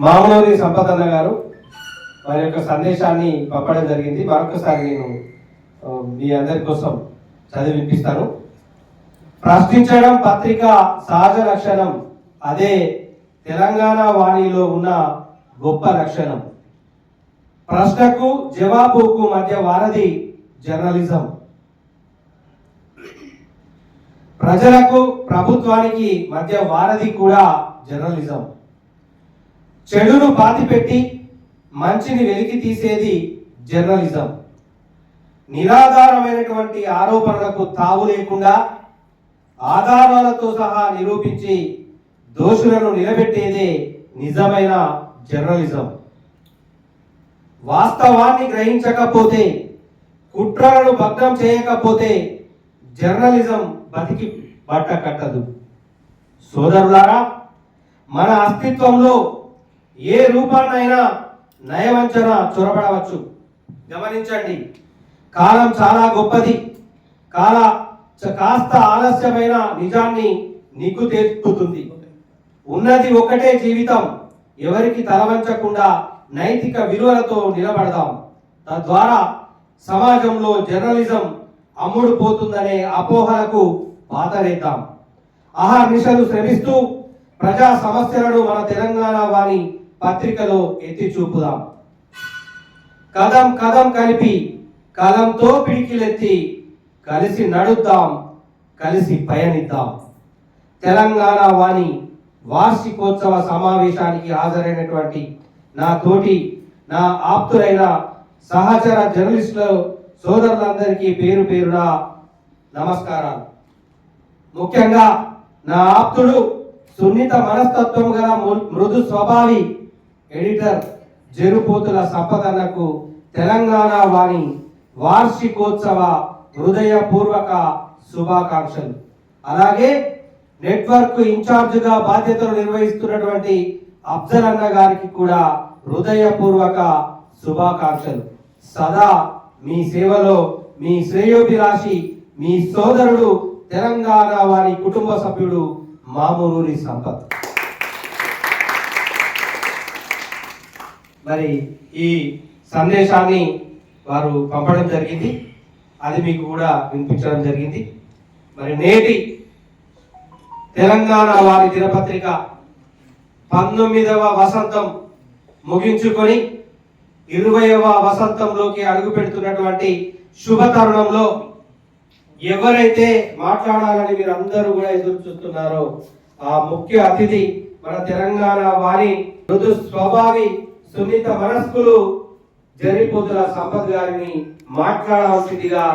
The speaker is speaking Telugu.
మామూలు సంపదన్న గారు వారి యొక్క సందేశాన్ని పంపడం జరిగింది. మరొకసారి నేను మీ అందరి కోసం చదివి వినిపిస్తాను. ప్రశ్నించడం పత్రిక సహజ లక్షణం, అదే తెలంగాణ వాణిలో ఉన్న గొప్ప లక్షణం. ప్రశ్నకు జవాబుకు మధ్య వారధి జర్నలిజం. ప్రజలకు ప్రభుత్వానికి మధ్య వారధి కూడా జర్నలిజం. చెడును పాతిపెట్టి మంచిని వెలికి తీసేది జర్నలిజం. నిరాధారమైనటువంటి ఆరోపణలకు తావు లేకుండా ఆధారాలతో సహా నిరూపించి దోషులను నిలబెట్టేదే నిజమైన జర్నలిజం. వాస్తవాన్ని గ్రహించకపోతే, కుట్రలను భగ్నం చేయకపోతే జర్నలిజం బతికి బట్ట కట్టదు. సోదరులారా, మన అస్తిత్వంలో ఏ రూపాన్నైనా నయవంచన చొరబడవచ్చు. గమనించండి, కాలం చాలా గొప్పది. కాస్త ఆలస్యమైన నిజాన్ని నిగ్గు తేల్పుతుంది. ఉన్నది ఒక్కటే జీవితం. ఎవరికి తలవంచకుండా నైతిక విలువలతో నిలబడదాం. తద్వారా సమాజంలో జర్నలిజం అమ్ముడు పోతుందనే అపోహలకు పాతరేద్దాం. అహర్నిశలు శ్రమిస్తూ ప్రజా సమస్యలను మన తెలంగాణ వాణి పత్రికలో ఎత్తి చూపుదాం. కదం కదం కలిపి కలంతో పిడికిలెత్తి కలిసి నడుద్దాం, కలిసి పయనిద్దాం. తెలంగాణ వాణి వార్షికోత్సవ సమావేశానికి హాజరైనటువంటి నా తోటి, నా ఆప్తులైన సహచర జర్నలిస్టుల సోదరులందరికీ పేరు పేరున నమస్కారాలు. ముఖ్యంగా నా ఆప్తుడు, సున్నిత మనస్తత్వం గల మృదు స్వభావి ఎడిటర్ జరుపోతుల సంపదనకు తెలంగాణ వాణి వార్షికోత్సవ హృదయపూర్వక శుభాకాంక్షలు. అలాగే నెట్వర్క్ ఇన్ఛార్జిగా బాధ్యతలు నిర్వహిస్తున్నటువంటి అఫ్జల్ అన్న గారికి కూడా హృదయపూర్వక శుభాకాంక్షలు. సదా మీ సేవలో మీ శ్రేయోభిలాషి, మీ సోదరుడు, తెలంగాణ వారి కుటుంబ సభ్యుడు మామూలూరి సంపత్. మరి ఈ సందేశాన్ని వారు పంపడం జరిగింది, అది మీకు కూడా వినిపించడం జరిగింది. మరి నేటి తెలంగాణ వారి దినపత్రిక 19వ వసంతం ముగించుకొని 20వ వసంతంలోకి అడుగు పెడుతున్నటువంటి శుభ తరుణంలో ఎవరైతే మాట్లాడాలని మీరు అందరూ కూడా ఎదురు చూస్తున్నారో ఆ ముఖ్య అతిథి మన తెలంగాణ వారి మృదు స్వభావి సున్నిత మనస్కులు జరిపోతుల సంపత్ గారిని మాట్లాడాల్సిందిగా